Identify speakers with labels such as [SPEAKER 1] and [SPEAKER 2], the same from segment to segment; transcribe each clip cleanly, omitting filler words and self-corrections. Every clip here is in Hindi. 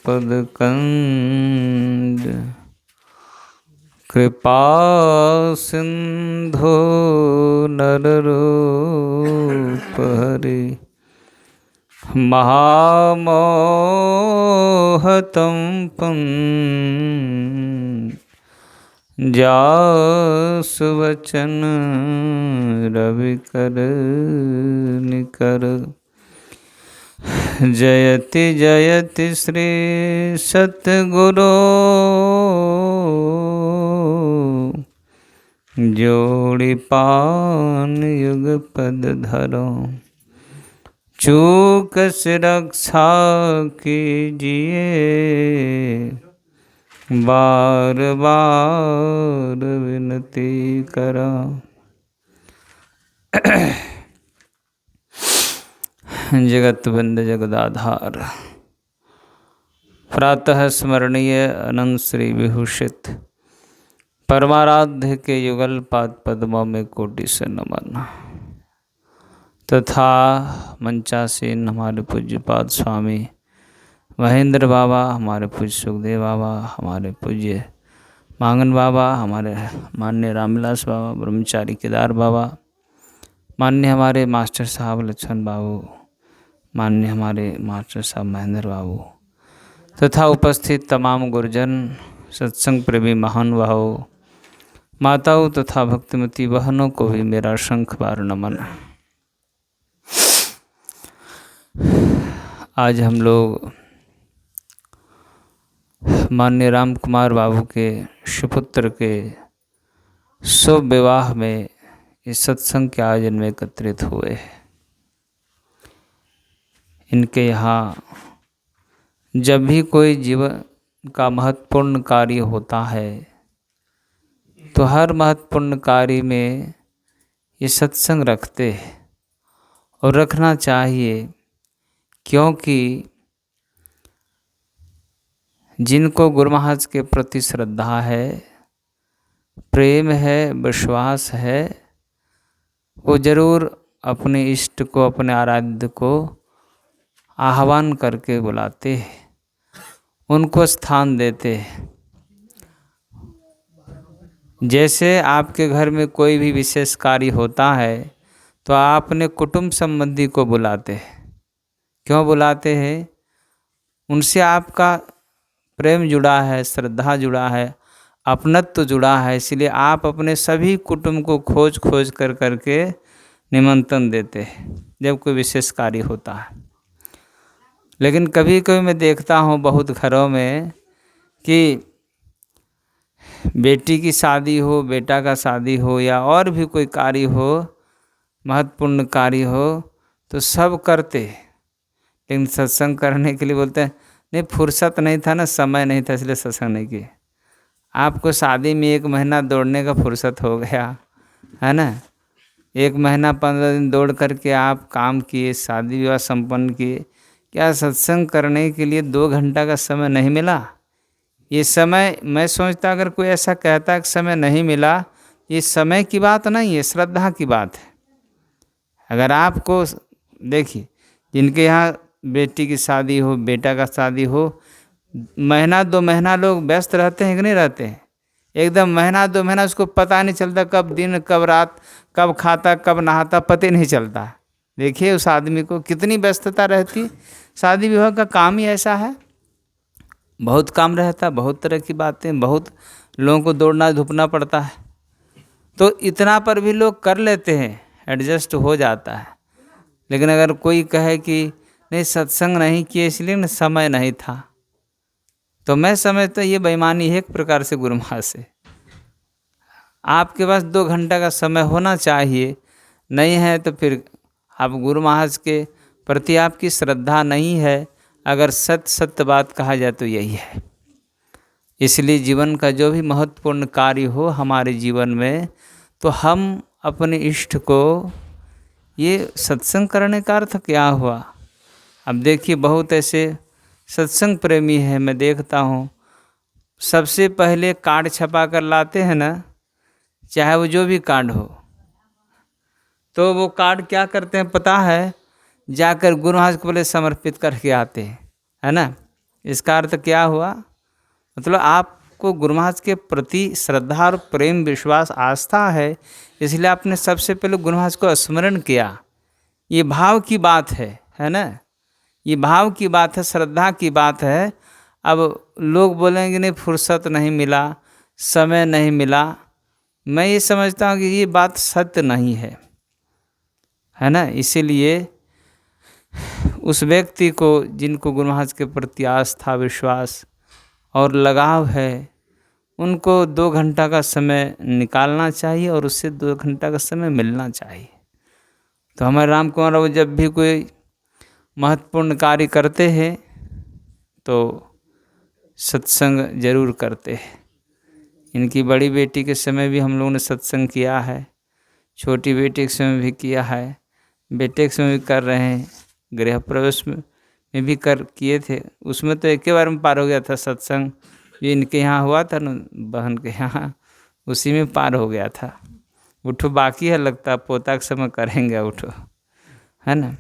[SPEAKER 1] पदकंज कृपा सिंधु नररूप हरि महामोहतं जासु वचन रविकर निकर जयति जयति श्री सतगुरु जोड़ी पान युग पद धरो चूक से रक्षा कीजिए बार बार विनती करा। जगत बंद जगदाधार प्रातः स्मरणीय अनंत श्री विभूषित परमाराध्य के युगल पाद पद्मों में कोटि से नमन तथा मंचासीन हमारे पूज्यपाद स्वामी महेंद्र बाबा, हमारे पूज्य सुखदेव बाबा, हमारे पूज्य मांगन बाबा, हमारे मान्य रामविलास बाबा, ब्रह्मचारी केदार बाबा, मान्य हमारे मास्टर साहब लक्ष्मण बाबू, मान्य हमारे मास्टर साहब महेंद्र बाबू तथा उपस्थित तमाम गुरुजन, सत्संग प्रेमी महानुभावों, माताओं तथा भक्तिमती बहनों को भी मेरा शंख बार नमन। आज हम लोग मान्य राम कुमार बाबू के सुपुत्र के शुभ विवाह में इस सत्संग के आयोजन में एकत्रित हुए। इनके यहाँ जब भी कोई जीवन का महत्वपूर्ण कार्य होता है तो हर महत्वपूर्ण कार्य में ये सत्संग रखते हैं और रखना चाहिए, क्योंकि जिनको गुरु महाराज के प्रति श्रद्धा है, प्रेम है, विश्वास है, वो जरूर अपने इष्ट को, अपने आराध्य को आह्वान करके बुलाते हैं, उनको स्थान देते हैं। जैसे आपके घर में कोई भी विशेष कार्य होता है तो आप अपने कुटुंब संबंधी को बुलाते हैं। क्यों बुलाते हैं? उनसे आपका प्रेम जुड़ा है, श्रद्धा जुड़ा है, अपनत्व जुड़ा है, इसलिए आप अपने सभी कुटुंब को खोज खोज कर करके निमंत्रण देते हैं जब कोई विशेष कार्य होता है। लेकिन कभी कभी मैं देखता हूँ बहुत घरों में कि बेटी की शादी हो, बेटा का शादी हो या और भी कोई कार्य हो, महत्वपूर्ण कार्य हो, तो सब करते, लेकिन सत्संग करने के लिए बोलते हैं नहीं, फुर्सत नहीं था ना, समय नहीं था, इसलिए सत्संग नहीं किए। आपको शादी में 1 महीना दौड़ने का फुर्सत हो गया है ना, 1 महीना 15 दिन दौड़ करके आप काम किए, शादी विवाह संपन्न किए, क्या सत्संग करने के लिए 2 घंटा का समय नहीं मिला? ये समय, मैं सोचता अगर कोई ऐसा कहता है कि समय नहीं मिला, ये समय की बात नहीं है, श्रद्धा की बात है। अगर आपको देखिए, जिनके यहाँ बेटी की शादी हो, बेटा का शादी हो, महीना 2 महीना लोग व्यस्त रहते हैं कि नहीं रहते हैं? एकदम महीना 2 महीना उसको पता नहीं चलता, कब दिन कब रात, कब खाता कब नहाता, पता नहीं चलता। देखिए उस आदमी को कितनी व्यस्तता रहती। शादी विवाह का काम ही ऐसा है, बहुत काम रहता, बहुत तरह की बातें, बहुत लोगों को दौड़ना धूपना पड़ता है, तो इतना पर भी लोग कर लेते हैं, एडजस्ट हो जाता है। लेकिन अगर कोई कहे कि नहीं सत्संग नहीं किए इसलिए न समय नहीं था, तो मैं समझता ये बेईमानी है एक प्रकार से गुरु महाराज से। आपके पास 2 घंटा का समय होना चाहिए, नहीं है तो फिर आप गुरु महाराज के प्रति आपकी श्रद्धा नहीं है। अगर सत्य बात कहा जाए तो यही है। इसलिए जीवन का जो भी महत्वपूर्ण कार्य हो हमारे जीवन में, तो हम अपने इष्ट को, ये सत्संग करने का अर्थ क्या हुआ? अब देखिए बहुत ऐसे सत्संग प्रेमी हैं, मैं देखता हूँ, सबसे पहले कार्ड छपा कर लाते हैं ना, चाहे वो जो भी कार्ड हो, तो वो कार्ड क्या करते हैं पता है? जाकर गुरु महाराज को पहले समर्पित करके आते हैं, है ना। इसका अर्थ क्या हुआ? मतलब आपको गुरु महाराज के प्रति श्रद्धा और प्रेम, विश्वास, आस्था है, इसलिए आपने सबसे पहले गुरु महाराज को स्मरण किया। ये भाव की बात है ना? ये भाव की बात है, श्रद्धा की बात है। अब लोग बोलेंगे नहीं फुर्सत नहीं मिला, समय नहीं मिला। मैं ये समझता हूँ कि ये बात सत्य नहीं है ना? इसीलिए उस व्यक्ति को जिनको गुरु महाराज के प्रति आस्था, विश्वास और लगाव है, उनको 2 घंटा का समय निकालना चाहिए और उससे 2 घंटा का समय मिलना चाहिए। तो हमारे राम कुमार बाबू जब भी कोई महत्वपूर्ण कार्य करते हैं तो सत्संग जरूर करते हैं। इनकी बड़ी बेटी के समय भी हम लोगों ने सत्संग किया है, छोटी बेटी के समय भी किया है, बेटे के समय भी कर रहे हैं, गृह प्रवेश में भी किए थे। उसमें तो एक ही बार में पार हो गया था सत्संग, ये इनके यहाँ हुआ था ना, बहन के यहाँ, उसी में पार हो गया था। उठो बाकी है, लगता पोता के समय करेंगे उठो, है ना?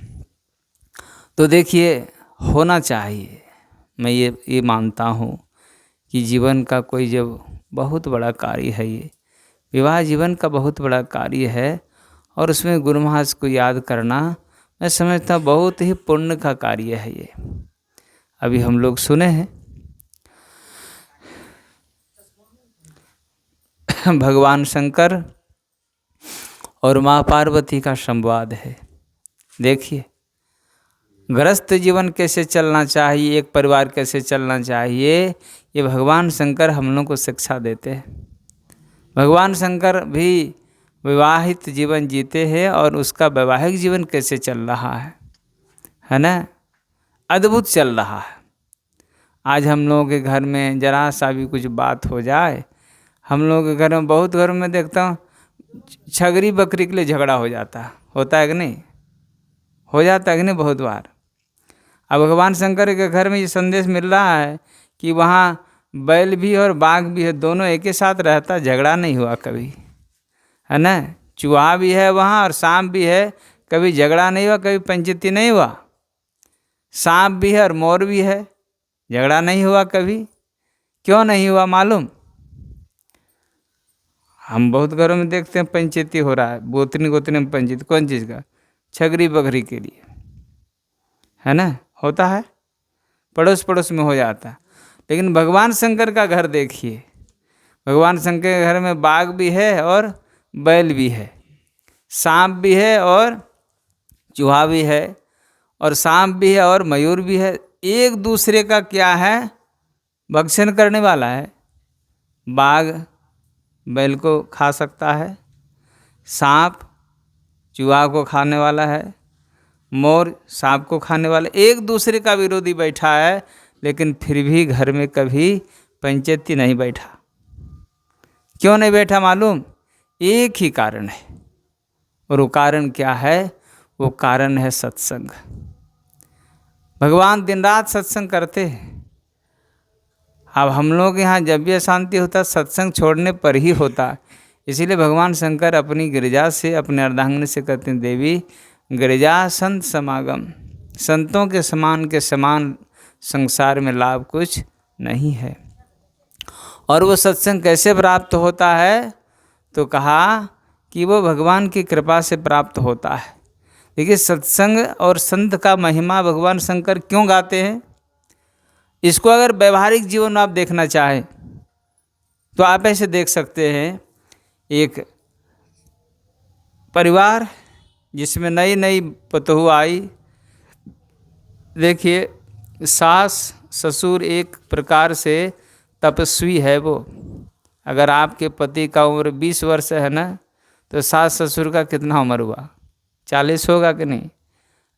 [SPEAKER 1] तो देखिए होना चाहिए। मैं ये मानता हूँ कि जीवन का कोई जब बहुत बड़ा कार्य है, ये विवाह जीवन का बहुत बड़ा कार्य है, और उसमें गुरु महाराज को याद करना मैं समझता हूँ बहुत ही पुण्य का कार्य है। ये अभी हम लोग सुने हैं भगवान शंकर और माँ पार्वती का संवाद है। देखिए गृहस्थ जीवन कैसे चलना चाहिए, एक परिवार कैसे चलना चाहिए, ये भगवान शंकर हम लोग को शिक्षा देते हैं। भगवान शंकर भी विवाहित जीवन जीते हैं और उसका वैवाहिक जीवन कैसे चल रहा है ना? अद्भुत चल रहा है। आज हम लोगों के घर में जरा सा भी कुछ बात हो जाए, हम लोगों के घर में, बहुत घरों में देखता हूँ छगरी बकरी के लिए झगड़ा हो जाता, होता है कि नहीं? हो जाता है कि नहीं? बहुत बार। अब भगवान शंकर के घर में ये संदेश मिल रहा है कि वहाँ बैल भी और बाघ भी है, दोनों एक ही साथ रहता, झगड़ा नहीं हुआ कभी, है ना? चूहा भी है वहाँ और सांप भी है, कभी झगड़ा नहीं हुआ, कभी पंचायती नहीं हुआ। सांप भी है और मोर भी है, झगड़ा नहीं हुआ कभी। क्यों नहीं हुआ मालूम? हम बहुत घरों में देखते हैं पंचायती हो रहा है, गोतनी गोतनी में पंचायती, कौन चीज़ का? छगरी बकरी के लिए, है ना? होता है, पड़ोस पड़ोस में हो जाता है। लेकिन भगवान शंकर का घर देखिए, भगवान शंकर के घर में बाघ भी है और बैल भी है, सांप भी है और चूहा भी है, और सांप भी है और मयूर भी है। एक दूसरे का क्या है? भक्षण करने वाला है। बाघ बैल को खा सकता है, सांप चूहा को खाने वाला है, मोर सांप को खाने वाला। एक दूसरे का विरोधी बैठा है, लेकिन फिर भी घर में कभी पंचायती नहीं बैठा। क्यों नहीं बैठा मालूम? एक ही कारण है, और वो कारण क्या है? वो कारण है सत्संग। भगवान दिन रात सत्संग करते हैं। अब हम लोग यहाँ जब भी अशांति होता, सत्संग छोड़ने पर ही होता। इसीलिए भगवान शंकर अपनी गिरिजा से, अपने अर्धांगिनी से कहते हैं, देवी गिरिजा संत समागम, संतों के समान संसार में लाभ कुछ नहीं है। और वो सत्संग कैसे प्राप्त होता है? तो कहा कि वो भगवान की कृपा से प्राप्त होता है। देखिए सत्संग और संत का महिमा भगवान शंकर क्यों गाते हैं? इसको अगर व्यवहारिक जीवन में आप देखना चाहें तो आप ऐसे देख सकते हैं, एक परिवार जिसमें नई नई पतोहू आई, देखिए सास ससुर एक प्रकार से तपस्वी है वो। अगर आपके पति का उम्र 20 वर्ष है ना, तो सास ससुर का कितना उम्र हुआ? 40 होगा कि नहीं?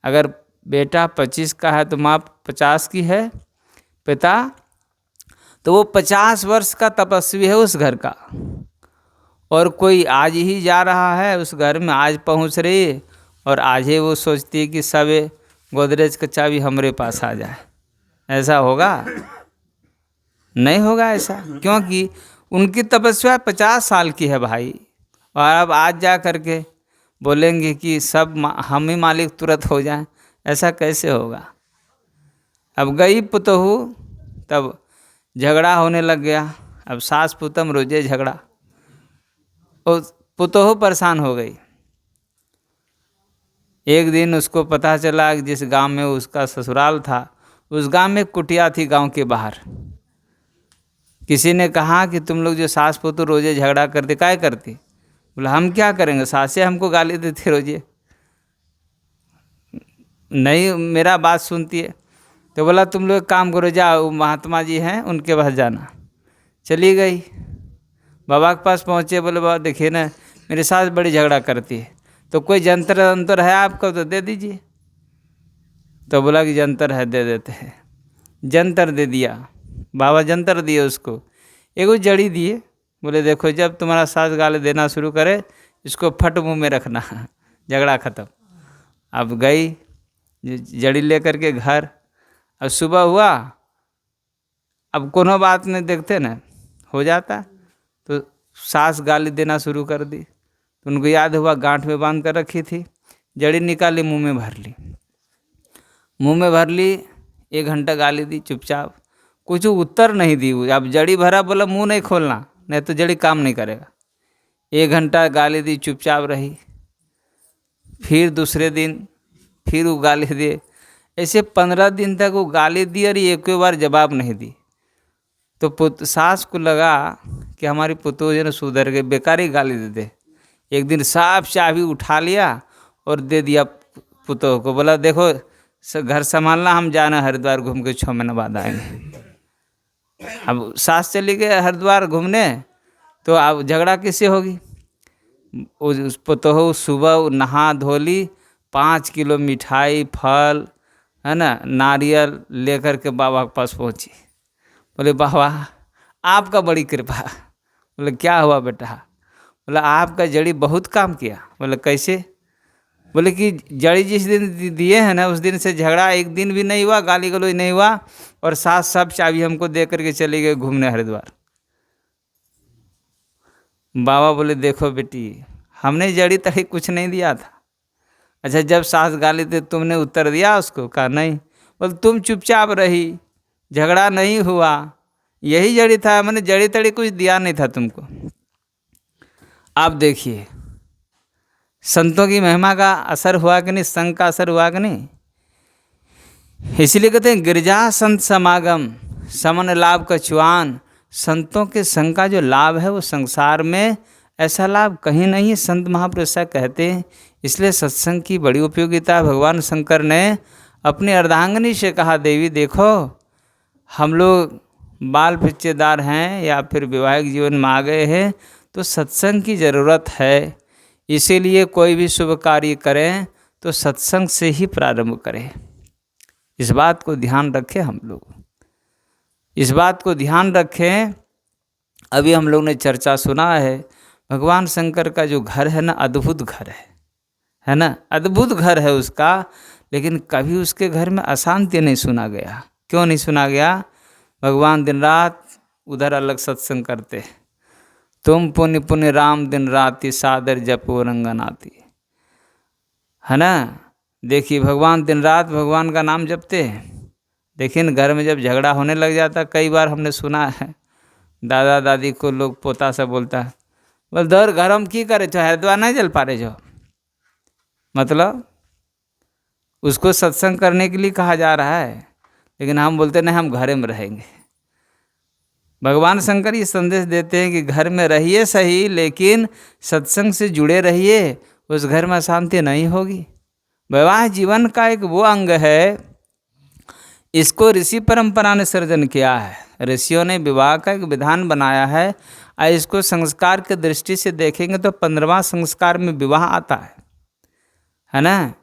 [SPEAKER 1] अगर बेटा 25 का है तो माँ 50 की है, पिता, तो वो 50 वर्ष का तपस्वी है उस घर का। और कोई आज ही जा रहा है उस घर में, आज पहुंच रही है, और आज ही वो सोचती है कि सब गोदरेज का चाबी हमारे पास आ जाए। ऐसा होगा? नहीं होगा ऐसा, क्योंकि उनकी तपस्या 50 साल की है भाई। और अब आज जा करके बोलेंगे कि सब हम ही मालिक तुरंत हो जाएं, ऐसा कैसे होगा? अब गई पुतहू तब झगड़ा होने लग गया। अब सास पुतम रोजे झगड़ा, और पुतोहू परेशान हो गई। एक दिन उसको पता चला कि जिस गांव में उसका ससुराल था, उस गांव में कुटिया थी गांव के बाहर। किसी ने कहा कि तुम लोग जो सास पुतु रोजे झगड़ा करते, काय करती? बोला हम क्या करेंगे, सासे हमको गाली देती रोजे, नहीं मेरा बात सुनती है। तो बोला तुम लोग काम करो, जाओ महात्मा जी हैं उनके पास जाना। चली गई, बाबा के पास पहुँचे, बोले बाबा देखिए ना मेरी सास बड़ी झगड़ा करती है, तो कोई जंतर अंतर है आपका तो दे दीजिए। तो बोला कि जंतर है, दे देते हैं। जंतर दे दिया, बाबा जंतर दिए उसको, एगो जड़ी दिए, बोले देखो जब तुम्हारा सास गाली देना शुरू करे इसको फट मुँह में रखना, झगड़ा ख़त्म। अब गई जड़ी लेकर के घर, अब सुबह हुआ, अब कोनो बात नहीं देखते ना हो जाता, तो सास गाली देना शुरू कर दी। तो उनको याद हुआ गांठ में बांध कर रखी थी, जड़ी निकाली मुंह में भर ली, मुंह में भर ली। 1 घंटा गाली दी चुपचाप, कुछ उत्तर नहीं दी। अब जड़ी भरा, बोला मुंह नहीं खोलना नहीं तो जड़ी काम नहीं करेगा। 1 घंटा गाली दी, चुपचाप रही। फिर दूसरे दिन फिर वो गाली दिए, ऐसे 15 दिन तक वो गाली दी और एक बार जवाब नहीं दी। तो सास को लगा कि हमारी पुतोह जो है सुधर गई, बेकारी गाली दे दे। एक दिन साफ चाबी उठा लिया और दे दिया पुतोह को, बोला देखो घर संभालना, हम जाना हरिद्वार घूम के 6 महीने बाद आएंगे। अब सास चली गई हरिद्वार घूमने, तो अब झगड़ा किससे होगी? उस पुतोह सुबह नहा धोली, 5 किलो मिठाई फल है ना नारियल लेकर के बाबा के पास पहुंची। बोले बाबा आपका बड़ी कृपा। बोले क्या हुआ बेटा? बोला आपका जड़ी बहुत काम किया। बोले कैसे? बोले कि जड़ी जिस दिन दिए हैं ना उस दिन से झगड़ा एक दिन भी नहीं हुआ, गाली गलौज नहीं हुआ, और सास सब चाबी हमको दे करके चली गई घूमने हरिद्वार। बाबा बोले देखो बेटी हमने जड़ी तड़ी कुछ नहीं दिया था। अच्छा जब सास गाली दे तुमने उत्तर दिया उसको? कहा नहीं। बोले तुम चुपचाप रही, झगड़ा नहीं हुआ, यही जड़ी था, मैंने जड़ी तड़ी कुछ दिया नहीं था तुमको। आप देखिए संतों की महिमा का असर हुआ कि नहीं, संग का असर हुआ कि नहीं। इसलिए कहते हैं गिरजा संत समागम समन लाभ कछुआन। संतों के संग का जो लाभ है वो संसार में ऐसा लाभ कहीं नहीं है, संत महापुरुष कहते हैं। इसलिए सत्संग की बड़ी उपयोगिता। भगवान शंकर ने अपनी अर्धांगिनी से कहा देवी देखो हम लोग बाल बच्चेदार हैं या फिर वैवाहिक जीवन में आ गए हैं, तो सत्संग की ज़रूरत है। इसीलिए कोई भी शुभ कार्य करें तो सत्संग से ही प्रारंभ करें। इस बात को ध्यान रखें, हम लोग इस बात को ध्यान रखें। अभी हम लोग ने चर्चा सुना है, भगवान शंकर का जो घर है ना अद्भुत घर है ना, अद्भुत घर है उसका, लेकिन कभी उसके घर में अशांति नहीं सुना गया। क्यों नहीं सुना गया? भगवान दिन रात उधर अलग सत्संग करते, तुम पुण्य पुण्य राम दिन राति सादर जपो रंगनाती, है ना। देखिए भगवान दिन रात भगवान का नाम जपते हैं, लेकिन घर में जब झगड़ा होने लग जाता, कई बार हमने सुना है दादा दादी को लोग पोता से बोलता है, बोल दौर घर हम की करे छो, हरिद्वार नहीं जल पा रहे जो, मतलब उसको सत्संग करने के लिए कहा जा रहा है, लेकिन हम बोलते नहीं हम घरे में रहेंगे। भगवान शंकर ये संदेश देते हैं कि घर में रहिए सही, लेकिन सत्संग से जुड़े रहिए, उस घर में अशांति नहीं होगी। वैवाहिक जीवन का एक वो अंग है, इसको ऋषि परंपरा ने सृजन किया है। ऋषियों ने विवाह का एक विधान बनाया है, और इसको संस्कार की दृष्टि से देखेंगे तो 15वां संस्कार में विवाह आता है ना।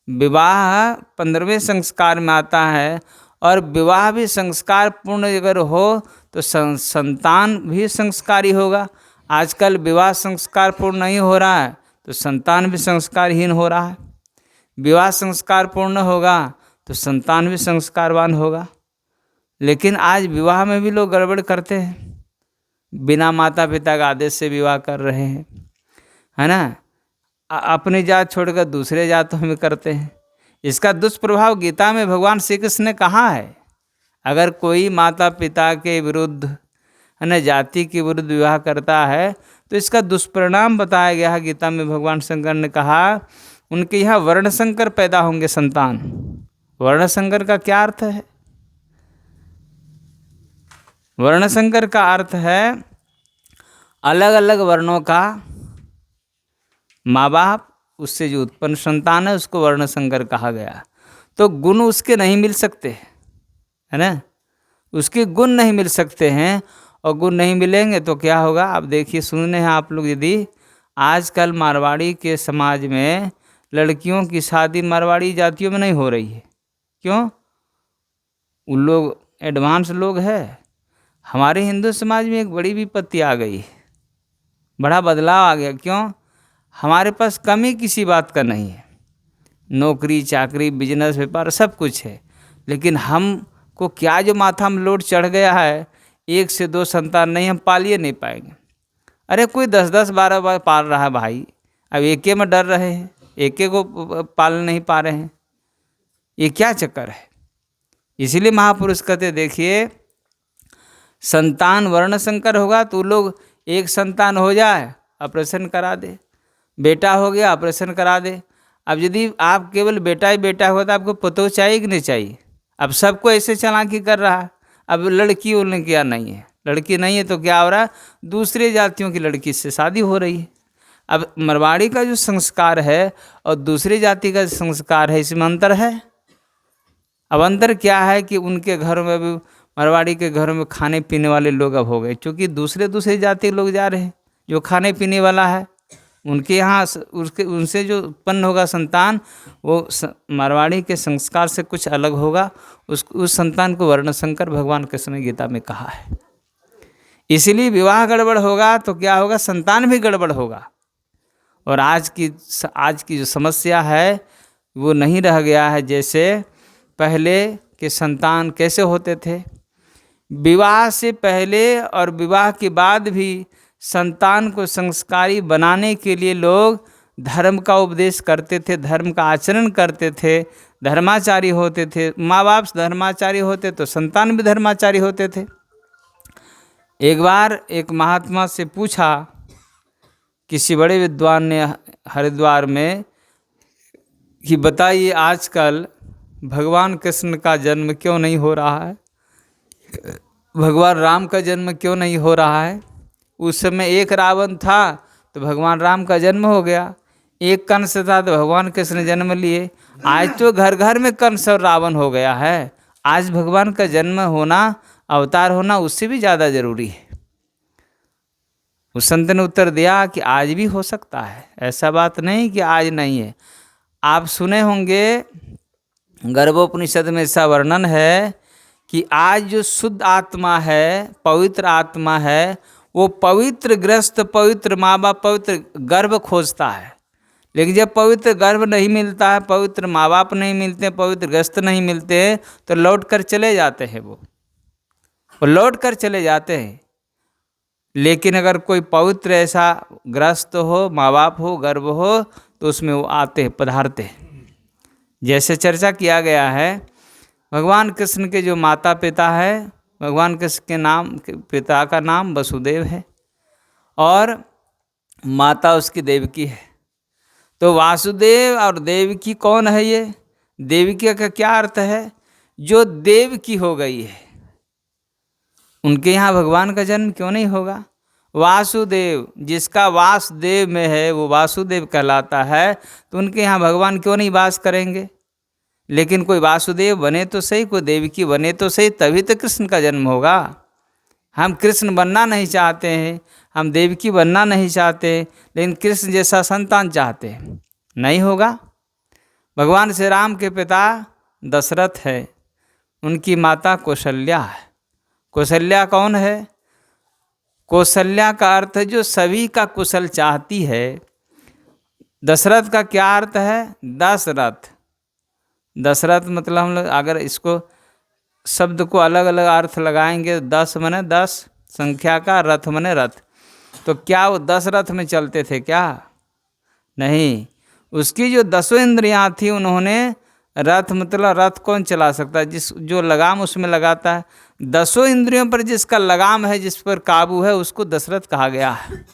[SPEAKER 1] विवाह 15वें संस्कार में आता है, और विवाह भी संस्कार पूर्ण अगर हो तो संतान भी संस्कारी होगा। आजकल विवाह संस्कार पूर्ण नहीं हो रहा है तो संतान भी संस्कारहीन हो रहा है। विवाह संस्कार पूर्ण होगा तो संतान भी संस्कारवान होगा। लेकिन आज विवाह में भी लोग गड़बड़ करते हैं, बिना माता पिता का आदेश से विवाह कर रहे हैं, है ना। अपनी जात छोड़कर दूसरे जातों में करते हैं। इसका दुष्प्रभाव गीता में भगवान श्री कृष्ण ने कहा है, अगर कोई माता पिता के विरुद्ध है ना जाति के विरुद्ध विवाह करता है तो इसका दुष्परिणाम बताया गया है। गीता में भगवान शंकर ने कहा उनके यहाँ वर्णशंकर पैदा होंगे संतान। वर्णशंकर का क्या अर्थ है? वर्णशंकर का अर्थ है अलग अलग वर्णों का माँ बाप, उससे जो उत्पन्न संतान है उसको वर्णशंकर कहा गया। तो गुण उसके नहीं मिल सकते, है ना, उसके गुण नहीं मिल सकते हैं। और गुण नहीं मिलेंगे तो क्या होगा? आप देखिए, सुनने हैं आप लोग, यदि आजकल मारवाड़ी के समाज में लड़कियों की शादी मारवाड़ी जातियों में नहीं हो रही है। क्यों? उन लोग एडवांस लोग हैं। हमारे हिंदू समाज में एक बड़ी विपत्ति आ गई है, बड़ा बदलाव आ गया। क्यों? हमारे पास कमी किसी बात का नहीं है, नौकरी चाकरी बिजनेस व्यापार सब कुछ है, लेकिन हमको क्या जो माथा में लोड चढ़ गया है, 1 से 2 संतान नहीं, हम पालिए नहीं पाएंगे। अरे कोई 10-10 12 पाल रहा है भाई, अब एके में डर रहे हैं, एके को पाल नहीं पा रहे हैं, ये क्या चक्कर है? इसीलिए महापुरुष कहते देखिए, संतान वर्णशंकर होगा तो लोग एक संतान हो जाए ऑपरेशन करा दे, बेटा हो गया ऑपरेशन करा दे। अब यदि आप केवल बेटा ही बेटा हुआ तो आपको पतो चाहिए कि नहीं चाहिए? अब सबको ऐसे चालाकी कर रहा है। अब लड़की उन्होंने क्या नहीं है, लड़की नहीं है तो क्या हो रहा है? दूसरे जातियों की लड़की से शादी हो रही है। अब मारवाड़ी का जो संस्कार है और दूसरी जाति का संस्कार है, इसमें अंतर है। अब अंतर क्या है कि उनके घरों में भी, मारवाड़ी के घरों में खाने पीने वाले लोग अब हो गए, क्योंकि दूसरे जाति के लोग जा रहे हैं। जो खाने पीने वाला है उनके यहाँ उसके उनसे जो उत्पन्न होगा संतान, वो मारवाड़ी के संस्कार से कुछ अलग होगा। उस संतान को वर्णशंकर भगवान कृष्ण ने गीता में कहा है। इसीलिए विवाह गड़बड़ होगा तो क्या होगा? संतान भी गड़बड़ होगा। और आज की जो समस्या है वो नहीं रह गया है जैसे पहले के संतान कैसे होते थे। विवाह से पहले और विवाह के बाद भी संतान को संस्कारी बनाने के लिए लोग धर्म का उपदेश करते थे, धर्म का आचरण करते थे, धर्माचारी होते थे। माँ बाप धर्माचारी होते तो संतान भी धर्माचारी होते थे। एक बार एक महात्मा से पूछा, किसी बड़े विद्वान ने हरिद्वार में, कि बताइए आजकल भगवान कृष्ण का जन्म क्यों नहीं हो रहा है, भगवान राम का जन्म क्यों नहीं हो रहा है? उस समय एक रावण था तो भगवान राम का जन्म हो गया, एक कंस था तो भगवान कृष्ण जन्म लिए। आज तो घर घर में कंस और रावण हो गया है। आज भगवान का जन्म होना, अवतार होना उससे भी ज़्यादा जरूरी है। उस संत ने उत्तर दिया कि आज भी हो सकता है, ऐसा बात नहीं कि आज नहीं है। आप सुने होंगे गर्भोपनिषद में ऐसा वर्णन है कि आज जो शुद्ध आत्मा है, पवित्र आत्मा है, वो पवित्र ग्रस्त, पवित्र माँ बाप, पवित्र गर्भ खोजता है। लेकिन जब पवित्र गर्भ नहीं मिलता है, पवित्र माँ बाप नहीं मिलते, पवित्र ग्रस्त नहीं मिलते, तो लौट कर चले जाते हैं। वो लौट कर चले जाते हैं। लेकिन अगर कोई पवित्र ऐसा ग्रस्त हो, माँ बाप हो, गर्भ हो, तो उसमें वो आते हैं, पधारते हैं। जैसे चर्चा किया गया है, भगवान कृष्ण के जो माता पिता है, भगवान कृष्ण के नाम, पिता का नाम वसुदेव है और माता उसकी देवकी है। तो वासुदेव और देवकी कौन है? ये देवकी का क्या अर्थ है? जो देवकी हो गई है। उनके यहाँ भगवान का जन्म क्यों नहीं होगा? वासुदेव, जिसका वासुदेव में है वो वासुदेव कहलाता है, तो उनके यहाँ भगवान क्यों नहीं वास करेंगे? लेकिन कोई वासुदेव बने तो सही, कोई देवकी बने तो सही, तभी तो कृष्ण का जन्म होगा। हम कृष्ण बनना नहीं चाहते हैं, हम देवकी बनना नहीं चाहते, लेकिन कृष्ण जैसा संतान चाहते हैं, नहीं होगा। भगवान श्री राम के पिता दशरथ है, उनकी माता कौशल्या है। कौशल्या कौन है? कौशल्या का अर्थ है जो सभी का कुशल चाहती है। दशरथ का क्या अर्थ है? दशरथ। दशरथ मतलब हम लोग अगर इसको शब्द को अलग अलग अर्थ लगाएंगे, 10 माने 10 संख्या का, रथ माने रथ, तो क्या वो 10 रथ में चलते थे क्या? नहीं, उसकी जो 10 इंद्रियां थी उन्होंने रथ मतलब रथ कौन चला सकता है? जो लगाम उसमें लगाता है। 10 इंद्रियों पर जिसका लगाम है, जिस पर काबू है, उसको दशरथ कहा गया है।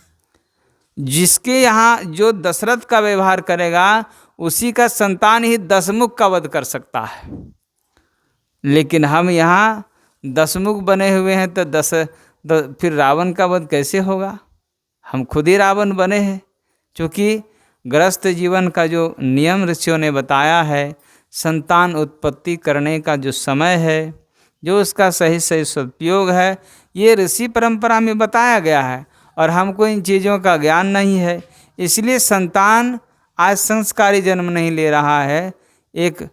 [SPEAKER 1] जिसके यहाँ जो दशरथ का व्यवहार करेगा उसी का संतान ही दशमुख का वध कर सकता है। लेकिन हम यहाँ दशमुख बने हुए हैं तो फिर रावण का वध कैसे होगा? हम खुद ही रावण बने हैं। क्योंकि गृहस्थ जीवन का जो नियम ऋषियों ने बताया है, संतान उत्पत्ति करने का जो समय है, जो उसका सही सही सदुपयोग है, ये ऋषि परंपरा में बताया गया है और हमको इन चीज़ों का ज्ञान नहीं है। इसलिए संतान आज संस्कारी जन्म नहीं ले रहा है, एक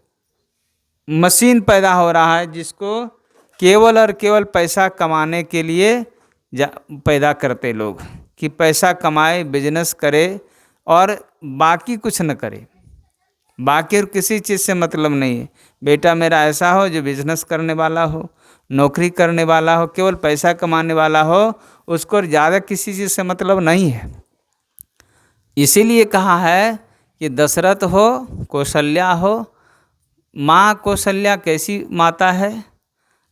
[SPEAKER 1] मशीन पैदा हो रहा है जिसको केवल और केवल पैसा कमाने के लिए पैदा करते लोग, कि पैसा कमाए, बिजनेस करे और बाकी कुछ न करे, बाकी और किसी चीज़ से मतलब नहीं है। बेटा मेरा ऐसा हो जो बिजनेस करने वाला हो, नौकरी करने वाला हो, केवल पैसा कमाने वाला हो, उसको ज़्यादा किसी चीज़ से मतलब नहीं है। इसीलिए कहा है कि दशरथ हो, कौशल्या हो। माँ कौशल्या कैसी माता है?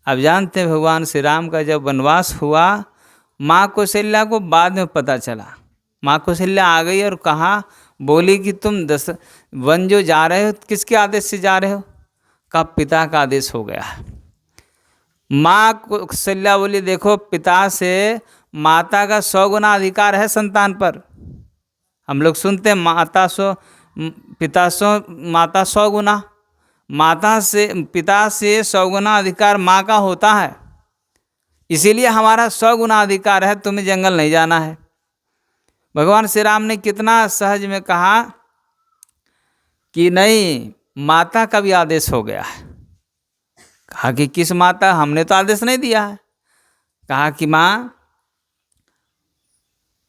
[SPEAKER 1] अब जानते हैं भगवान श्री राम का जब वनवास हुआ, माँ कौशल्या को बाद में पता चला। माँ कौशल्या आ गई और कहा, बोली कि तुम वन जो जा रहे हो किसके आदेश से जा रहे हो? कहा पिता का आदेश हो गया। माँ कौशल्या बोली, देखो पिता से माता का 100 गुना अधिकार है संतान पर। हम लोग सुनते हैं माता 100 गुना, पिता से 100 गुना अधिकार माँ का होता है। इसीलिए हमारा 100 गुना अधिकार है, तुम्हें जंगल नहीं जाना है। भगवान श्री राम ने कितना सहज में कहा कि नहीं, माता का भी आदेश हो गया है। कहा कि किस माता? हमने तो आदेश नहीं दिया है। कहा कि माँ,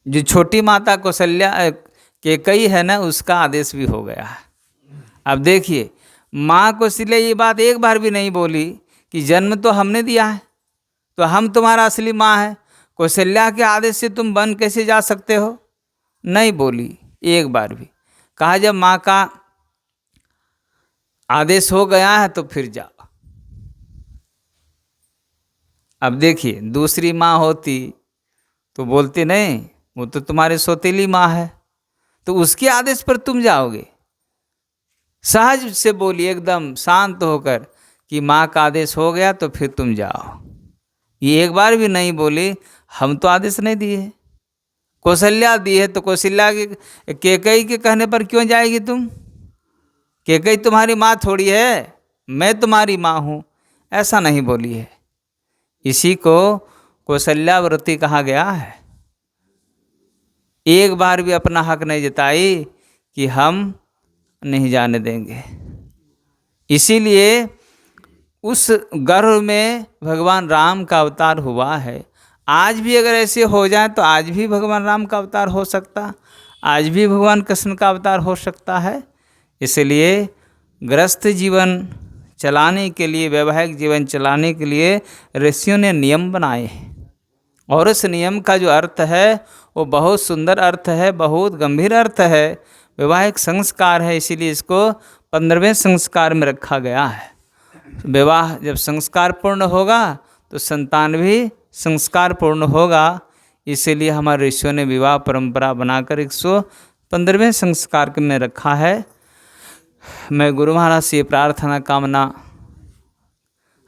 [SPEAKER 1] जो छोटी माता कौशल्या कैकेयी है ना, उसका आदेश भी हो गया है। अब देखिए, माँ कौशल्या ये बात एक बार भी नहीं बोली कि जन्म तो हमने दिया है, तो हम तुम्हारा असली माँ है, कौशल्या के आदेश से तुम वन कैसे जा सकते हो? नहीं बोली एक बार भी। कहा जब माँ का आदेश हो गया है तो फिर जाओ। अब देखिए, दूसरी माँ होती तो बोलते नहीं, वो तो तुम्हारी सौतेली माँ है, तो उसके आदेश पर तुम जाओगे। सहज से बोली एकदम शांत होकर कि माँ का आदेश हो गया तो फिर तुम जाओ। ये एक बार भी नहीं बोली हम तो आदेश नहीं दिए। कौशल्या दी है तो कौशल्या के कैकेयी के कहने पर क्यों जाएगी तुम? कैकेयी तुम्हारी माँ थोड़ी है, मैं तुम्हारी माँ हूँ, ऐसा नहीं बोली है। इसी को कौशल्याव्रती कहा गया है। एक बार भी अपना हक नहीं जताई कि हम नहीं जाने देंगे। इसीलिए उस गर्भ में भगवान राम का अवतार हुआ है। आज भी अगर ऐसे हो जाए तो आज भी भगवान राम का अवतार हो सकता, आज भी भगवान कृष्ण का अवतार हो सकता है। इसलिए गृहस्थ जीवन चलाने के लिए, वैवाहिक जीवन चलाने के लिए ऋषियों ने नियम बनाए हैं, और उस नियम का जो अर्थ है वो बहुत सुंदर अर्थ है, बहुत गंभीर अर्थ है, वैवाहिक संस्कार है। इसीलिए इसको 15वें संस्कार में रखा गया है। विवाह जब संस्कार पूर्ण होगा तो संतान भी संस्कार पूर्ण होगा। इसीलिए हमारे ऋषियों ने विवाह परंपरा बनाकर 115वें संस्कार में रखा है। मैं गुरु महाराज से प्रार्थना कामना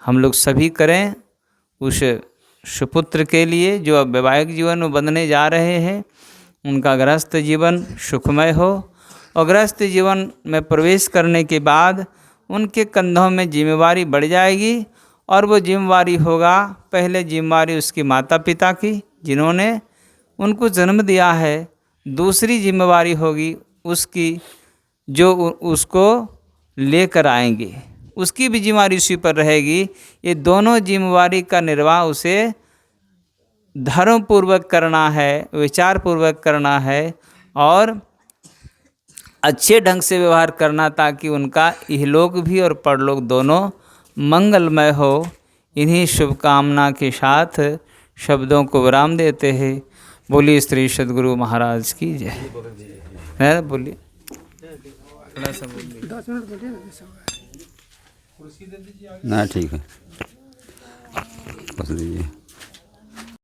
[SPEAKER 1] हम लोग सभी करें उस सुपुत्र के लिए जो अब वैवाहिक जीवन में बंधने जा रहे हैं, उनका गृहस्थ जीवन सुखमय हो, और गृहस्थ जीवन में प्रवेश करने के बाद उनके कंधों में जिम्मेवारी बढ़ जाएगी। और वो जिम्मेवारी होगा, पहले जिम्मेवारी उसकी माता पिता की जिन्होंने उनको जन्म दिया है, दूसरी जिम्मेवारी होगी उसकी जो उसको लेकर आएंगे, उसकी भी जिम्मेवारी उसी पर रहेगी। ये दोनों जिम्मेवारी का निर्वाह उसे धर्मपूर्वक करना है, विचारपूर्वक करना है और अच्छे ढंग से व्यवहार करना, ताकि उनका इहलोक भी और परलोक दोनों मंगलमय हो। इन्हीं शुभकामना के साथ शब्दों को विराम देते हैं। बोलिए श्री सद्गुरु महाराज की जय। बोलिए, थोड़ा सा बोलिए। 10 मिनट बोलिए।
[SPEAKER 2] ना ठीक है, बस दीजिए।